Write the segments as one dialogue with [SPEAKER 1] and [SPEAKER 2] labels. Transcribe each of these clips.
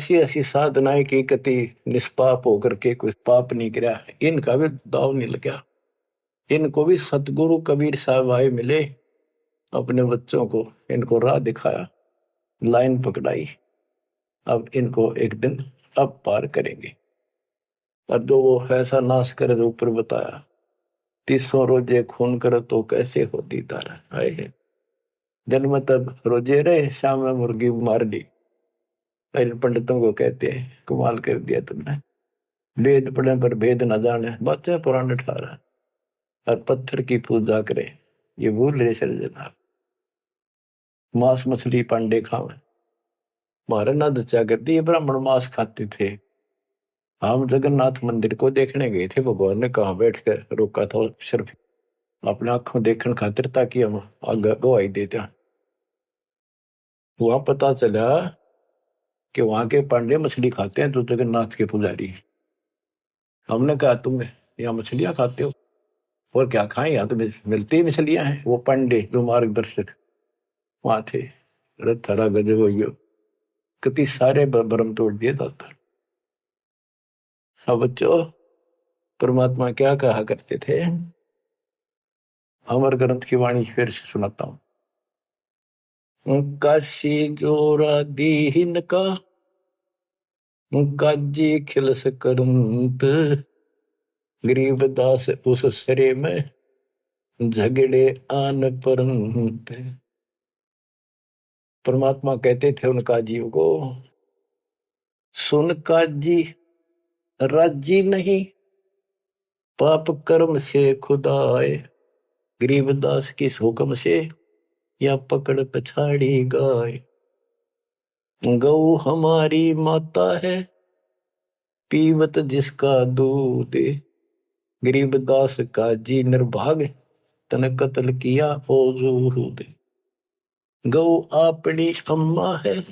[SPEAKER 1] ऐसी ऐसी साधनाएं की कति निष्पाप होकर के कुछ पाप नहीं किया, इनका भी दाव नहीं लगा। इनको भी सतगुरु कबीर साहब आए मिले, अपने बच्चों को इनको राह दिखाया, लाइन पकड़ाई। अब इनको एक दिन अब पार करेंगे। और जो वो ऐसा नाश करे जो ऊपर बताया, 300 रोजे खून करे तो कैसे होती तारा आए। जन्म तब रोजे रहे, शाम में मुर्गी मार ली। पंडितों को कहते हैं कमाल कर दिया तुमने, वेद पढ़े पर भेद न जाने, बच्चे पुराने ठारा और पत्थर की पूजा करे, ये भूल रहे जनाब। मांस मछली पांडे खावे, मारे ना दचा कर दी, ब्राह्मण मांस खाते थे। हम जगन्नाथ मंदिर को देखने गए थे, भगवान ने कहाँ बैठ कर रोका था, सिर्फ अपने आंखों देखने खातिर, ताकि हम आगे गवाही देते। वहां पता चला कि वहां के पांडे मछली खाते हैं, तो जगन्नाथ के पुजारी। हमने कहा तुम यहाँ मछलियां खाते हो, और क्या खाएं, यहाँ तो मिलती ही मछलियां हैं। वो पांडे जो मार्गदर्शक वहां थे, थड़ा गजब हो, कति सारे भ्रम तोड़ दिए दाता। अब बच्चों, परमात्मा क्या कहा करते थे, अमर ग्रंथ की वाणी फिर से सुनाता हूं। काशी जोरा दीन का काजी खिलस करंत, गरीबदास उस सरे में झगड़े आन परंत। परमात्मा कहते थे उन काजियों को, सुन काजी राजी नहीं, पाप कर्म से खुदाए, गरीबदास किस हुक्म से या पकड़ पछाड़ी गाय। गौ हमारी माता है, पीवत जिसका दूध, गरीबदास का जी निर्भाग, तन कत्ल किया ओ जूद। गौ अपनी अम्मा है,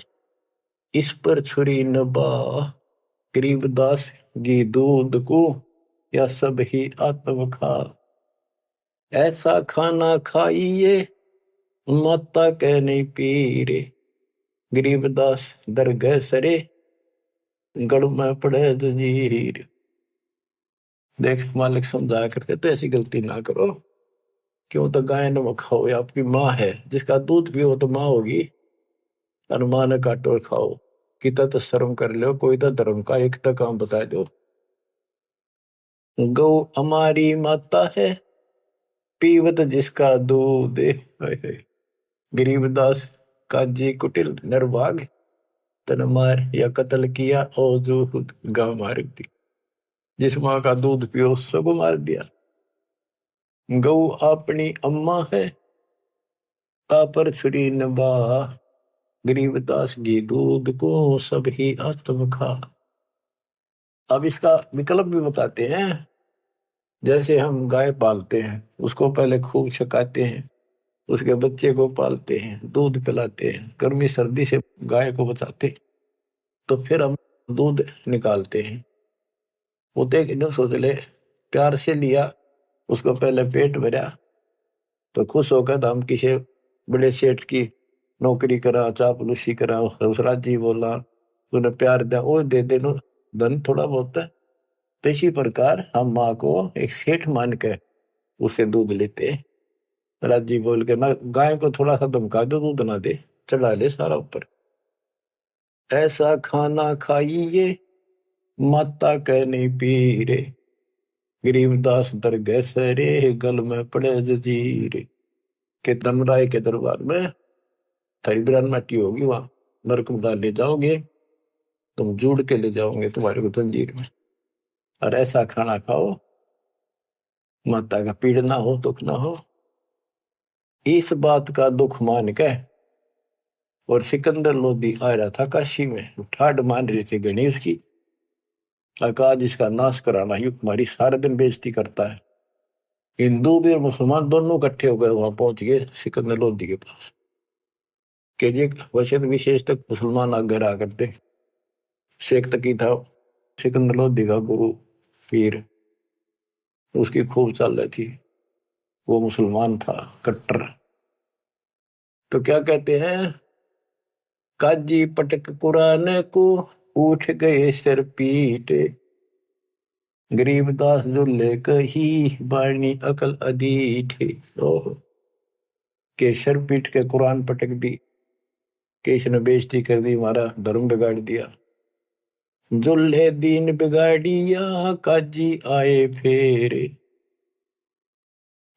[SPEAKER 1] इस पर छुरी न बा, गरीबदास जी दूध को या सब ही आत्म खा। ऐसा खाना खाइए, माता कह नहीं पीरे, गरीबदास दरगह सरे, गढ़ में पड़े जंजीर। देख मालिक समझाया करते तो ऐसी गलती ना करो, क्यों तो गाय नमक खाओ, या आपकी माँ है, जिसका दूध पियो तो माँ होगी, और माँ ने काटो खाओ। कितना तो शर्म कर लो, कोई तो धर्म का एक तो काम बता दो। गौ हमारी माता है, पीवत जिसका दूध, गरीबदास काजी कुटिल निर्भाग, तन मार या कत्ल किया और जो गांव मार दी। जिस माँ का दूध पियो सबको मार दिया। गौ अपनी अम्मा है, पर छुरी नबा, गरीबदास की दूध को सब ही आत्म खा। अब इसका विकल्प भी बताते हैं। जैसे हम गाय पालते हैं, उसको पहले खूब छकाते हैं, उसके बच्चे को पालते हैं, दूध पिलाते हैं, गर्मी सर्दी से गाय को बचाते, तो फिर हम दूध निकालते हैं। वो देख सोच ले, प्यार से लिया, उसको पहले पेट भरा, तो खुश होकर तो हम किसी बड़े सेठ की नौकरी करा, चापलूसी करा, राजी बोला, तूने प्यार दिया, वो दे दे धन थोड़ा बहुत है। तो इसी प्रकार हम माँ को एक सेठ मान के उससे दूध लेते, राजी बोल के। ना गाय को थोड़ा सा धमका दो, दूध ना दे, चढ़ा ले सारा ऊपर। ऐसा खाना खाइए, माता कह नहीं पी रे, गरीबदास दरगह सरे, गल में पड़े जंजीर। के धर्मराय के दरबार में थारी बिरान माटी होगी, वहां नरक में डाल ले जाओगे, तुम जुड़ के ले जाओगे तुम्हारे को जंजीर में। और ऐसा खाना खाओ, माता का पीड़ ना हो, दुख ना हो। इस बात का दुख मान के और सिकंदर लोधी आ रहा था काशी में, ठाड मान रहे थे गणेश की, अकाज इसका नाश कराना, युग तुम्हारी सारे दिन बेइज्जती करता है। हिंदू भी और मुसलमान दोनों इकट्ठे हो गए, वहां पहुंच गए सिकंदर लोधी के पास के जी वैसे तो विशेष तक मुसलमान आगे रहा करते। शेख तकी था सिकंदर लोधी का गुरु पीर, उसकी खूब चाल रही थी, वो मुसलमान था कट्टर। तो क्या कहते हैं, काजी पटक कुरान को उठ गए सिर पीट, गरीबदास जो ले कही बाणी अकल अदीठ। ओह के सर पीट के कुरान पटक दी, केश ने बेइज्जती कर दी, हमारा धर्म बिगाड़ दिया। जुल्हे दीन बिगाड़िया काजी आए फेर,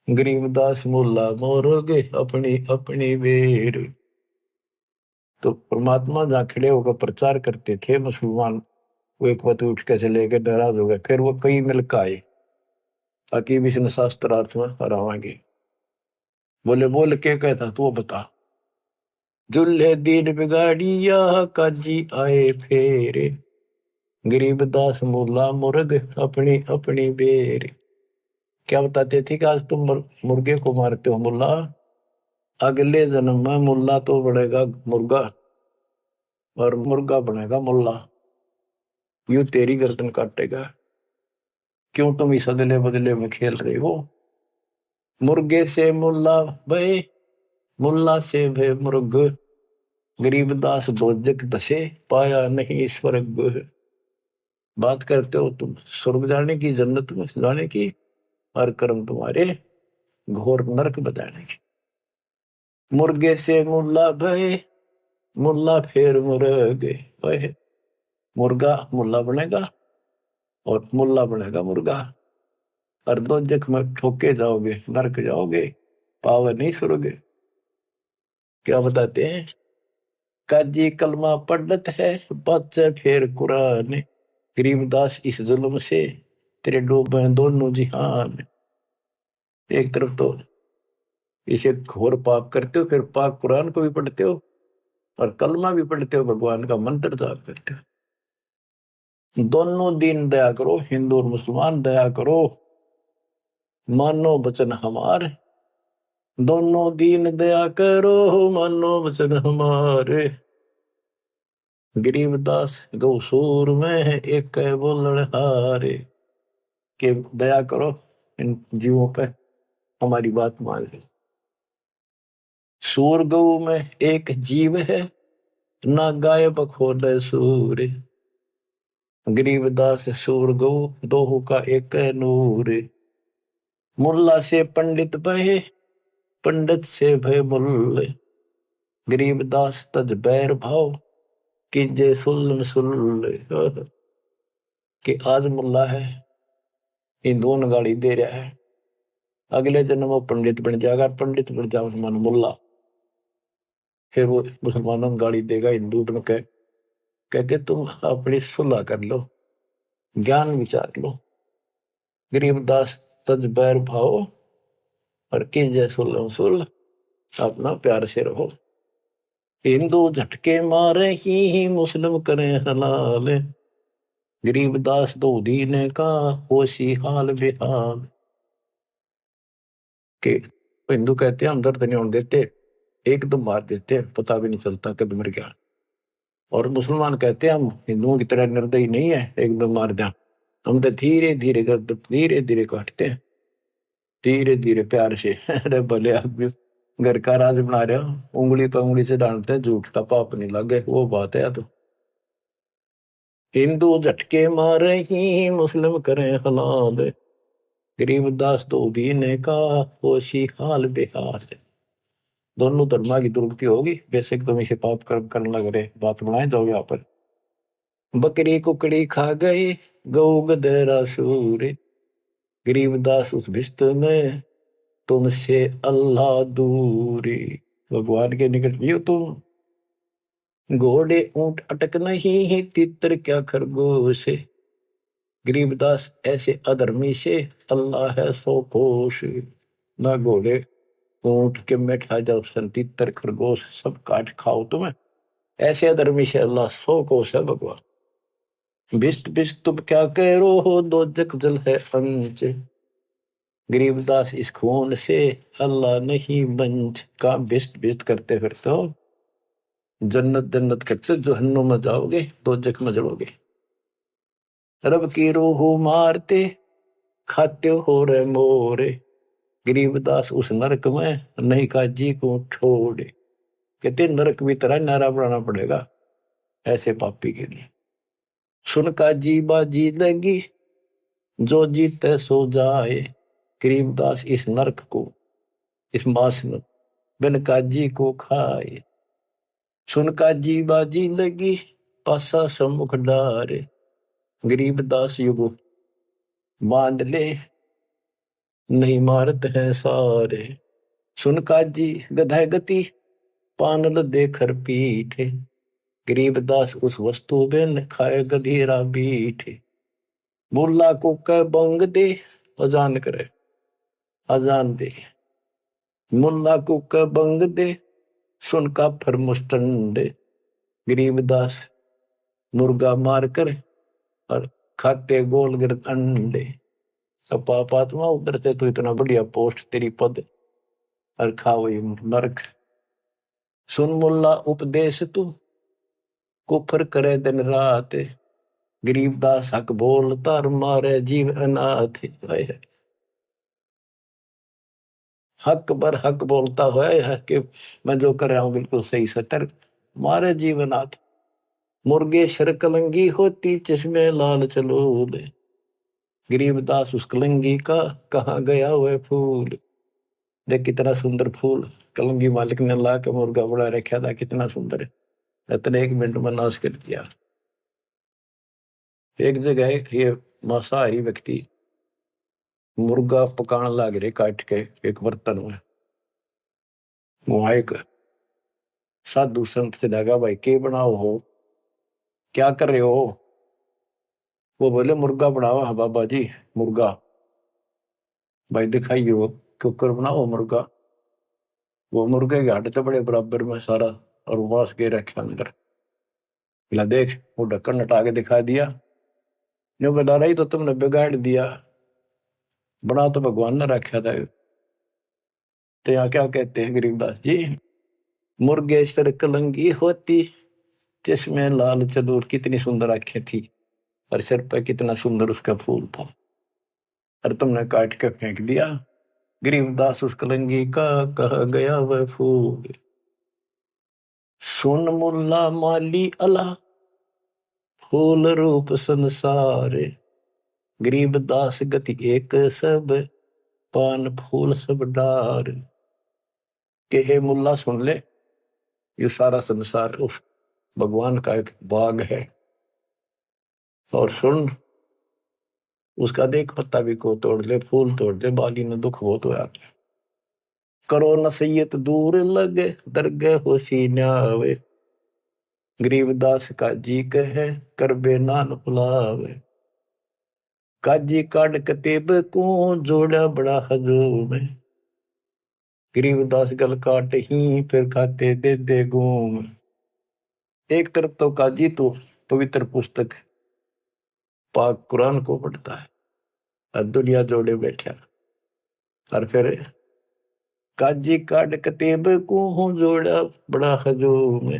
[SPEAKER 1] गरीबदास मुल्ला मोरोगे अपनी अपनी बेर। तो परमात्मा जहाँ खड़े होकर प्रचार करते थे मुसलमान, वो एक बात उठ के चले गए, नाराज हो गए, फिर वो कई मिलकर आए ताकि विष्णु शास्त्रार्थ में हरावांगे। बोले बोल के कहता तू बता। जुल्हे दीन बिगाड़िया काजी आए फेरे, गरीबदास मुल्ला मुर्ग अपनी अपनी बेर। क्या बताते थे कि आज तुम मुर्गे को मारते हो मुल्ला, अगले जन्म में मुल्ला तो बनेगा मुर्गा और मुर्गा बनेगा मुल्ला, यूं तेरी गर्दन काटेगा। क्यों तुम इस अदले बदले में खेल रहे हो। मुर्गे से मुल्ला भय, मुल्ला से भय मुर्ग, गरीबदास दोजक दसे पाया नहीं स्वर्ग। बात करते हो तुम स्वर्ग जाने की, जन्नत में जाने की, और कर्म तुम्हारे घोर नरक बताने की। मुर्गे से मुल्ला भय, मुल्ला फिर मुर्ग भय, मुर्गा मुल्ला बनेगा और मुल्ला बनेगा मुर्गा, और दोजक में ठोके जाओगे, नरक जाओगे, पावर नहीं सुरोगे। क्या बताते हैं, काजी कलमा पढ़त है बच्चे फिर कुरान, गरीबदास इस जुल्म से तेरे डूबे दोनों जिहान। एक तरफ तो इसे घोर पाप करते हो, फिर पाक कुरान को भी पढ़ते हो और कलमा भी पढ़ते हो, भगवान का मंत्र जाप करते हो। दोनों दिन दया करो, हिंदू और मुसलमान दया करो, मानो वचन हमारे, दोनों दीन दया करो मानो वचन हमारे। गरीबदास गौसूर में एक बोलन हारे, के दया करो इन जीवों पे, हमारी बात मान लो। सूर गौ में एक जीव है, ना गाय बखोद सूर, गरीबदास सूर गौ दोहू का एक नूर। मुल्ला से पंडित भय, पंडित से भय मुल्ल, गरीबदास तज बैर भाव कीजे सुल्ल सुल्ल। कि आज मुल्ला है, हिंदुओं ने गाड़ी दे रहा है, अगले जन्म वो पंडित बन जाएगा, पंडित बन जाओ मुसलमान मुल्ला, फिर वो मुसलमानों को गाड़ी देगा हिंदू बन के, कहते तुम अपनी सुलह कर लो, ज्ञान विचार लो। गरीबदास तज बैर भाव और कीजे सुल्ल सुल्ल, अपना प्यार से रहो। हिंदू झटके मारे ही मुस्लिम करें हलाल, गरीबदास दो दीने का होशी हाल बेहाल। के हिंदू कहते हैं हम दर्द नहीं होने देते, एकदम मार देते, पता भी नहीं चलता कब मर गया। और मुसलमान कहते हैं हम हिंदुओं की तरह निर्दयी नहीं है, एकदम मार दिया, हम तो धीरे धीरे धीरे धीरे काटते हैं, धीरे धीरे प्यार से। अरे भले आदमी घर का राज बना रहे हो, उंगली पर उंगली से डालते हैं, झूठ का पाप नहीं लगे, वो बात है। तो हिंदू झटके मारे ही मुस्लिम करें हलाल, गरीबदास दो दीने का होशी हाल बेहाल। दोनों धर्मा की दुर्गति होगी, बेशक तुम इसे पाप कर्म करने लग रहे, बात बनाए जाओ। यहाँ पर बकरी कुकड़ी खा गए गौ गदेरा सूर, गरीबदास उस भिस्त में तुमसे अल्लाह दूरी। भगवान के निकट भी हो तुम, घोड़े ऊंट अटक नहीं तितर क्या खरगोश, गरीबदास ऐसे अधर्मी से अल्लाह है सो कोश। ना घोड़े ऊंट के बैठा जाओ, तितर खरगोश सब काट खाओ तुम्हें, ऐसे अधर्मी से अल्लाह सो कोश है भगवान। बिस्त बिस्त तुम क्या कह रो हो, दो जग जल है अंच, गरीबदास इस खून से अल्लाह नहीं बंच। का बिस्त बिस्त करते फिरते हो, जन्नत जन्नत करते जहन्नुम में जाओगे, दो जग में जलोगे। रब की रूह मारते खाते हो रे मोरे, गरीबदास उस नरक में नहीं का जी को छोड़े। कहते नरक भी तरह नारा बनाना पड़ेगा ऐसे पापी के लिए। सुन काजी बाजी लगी, जो जीते सो जाए। गरीबदास इस नरक को, इस मास में बिन काजी को खाए। सुन काजी बाजी लगी, पासा सम्मुख डारे। गरीबदास युगो बांध ले, नहीं मारत है सारे। सुन काजी गधा गति, पानल देखर पीठे। गरीबदास उस वस्तु बिन खाए गधीरा बीठे। मुल्ला को कह बंग दे, अजान करे, अजान दे। मुल्ला को कह बंग दे, सुन का फर मुस्टंडे। गरीबदास मुर्गा मार कर और खाते गोल गिर अंडे। अब पापात्मा उधर से तो इतना बढ़िया पोस्ट तेरी पद और खाओ ये नरक। सुन मुल्ला उपदेश तू, कुफर करे दिन रात। गरीबदास हक बोलता और मारे जीव अनाथ। हक बर हक बोलता है कि मैं जो कर रहा हूं बिल्कुल सही सतर, मारे जीव अनाथ। मुर्गे शर कलंगी होती, चश्मे लाल चलो दे। गरीबदास उस कलंगी का कहाँ गया वह फूल। देख कितना सुंदर फूल कलंगी मालिक ने ला के मुर्गा बड़ा रखा था, कितना सुंदर है। इतने 1 मिनट में नाश कर दिया। एक जगह ये मांसाहारी व्यक्ति मुर्गा पकाने लग रहे काट के एक बर्तन में। वहां एक साधु संत से लगा, भाई के बनाओ हो, क्या कर रहे हो। वो बोले मुर्गा बनाओ। हाँ बाबा जी मुर्गा। भाई दिखाइए वो कुकर बनाओ मुर्गा। वो मुर्गे के हड्डी तो बड़े बराबर में सारा और मांस के रखे अंदर। बोला देख, वो ढक्कन हटा के दिखा दिया। जो बता रही तो तुमने बिगाड़ दिया, बना तो भगवान ने रखा था। तो यहाँ क्या कहते हैं गरीबदास जी, मुर्गे सर कलंगी होती, जिसमें लाल चदूर। कितनी सुंदर आंखें थी और सिर पर कितना सुंदर उसका फूल था, और तुमने काट के फेंक दिया। गरीबदास उस कलंगी का कहा गया वह फूल। सुन मुल्ला माली अला, फूल रूप संसार। गरीबदास गति एक सब, पान फूल सब डार। के हे मुल्ला सुन ले, ये सारा संसार उस भगवान का एक बाग है। और सुन, उसका देख पत्ता भी को तोड़ ले, फूल तोड़ ले, बाली ने दुख बहुत होया। करो नसीहत दूर लगे, दरगे हो सीन्यावे। गरीबदास का जी कहे, कर बे नान फुलावे। काजी काट कतेब को, जोड़ा बड़ा हजूम। गरीबदास गल काट ही, फिर खाते दे घूम। एक तरफ तो काजी तो पवित्र पुस्तक पाक कुरान को पढ़ता है और दुनिया जोड़े बैठा, और फिर काजी काट कतेब को, जोड़ा बड़ा हजूम।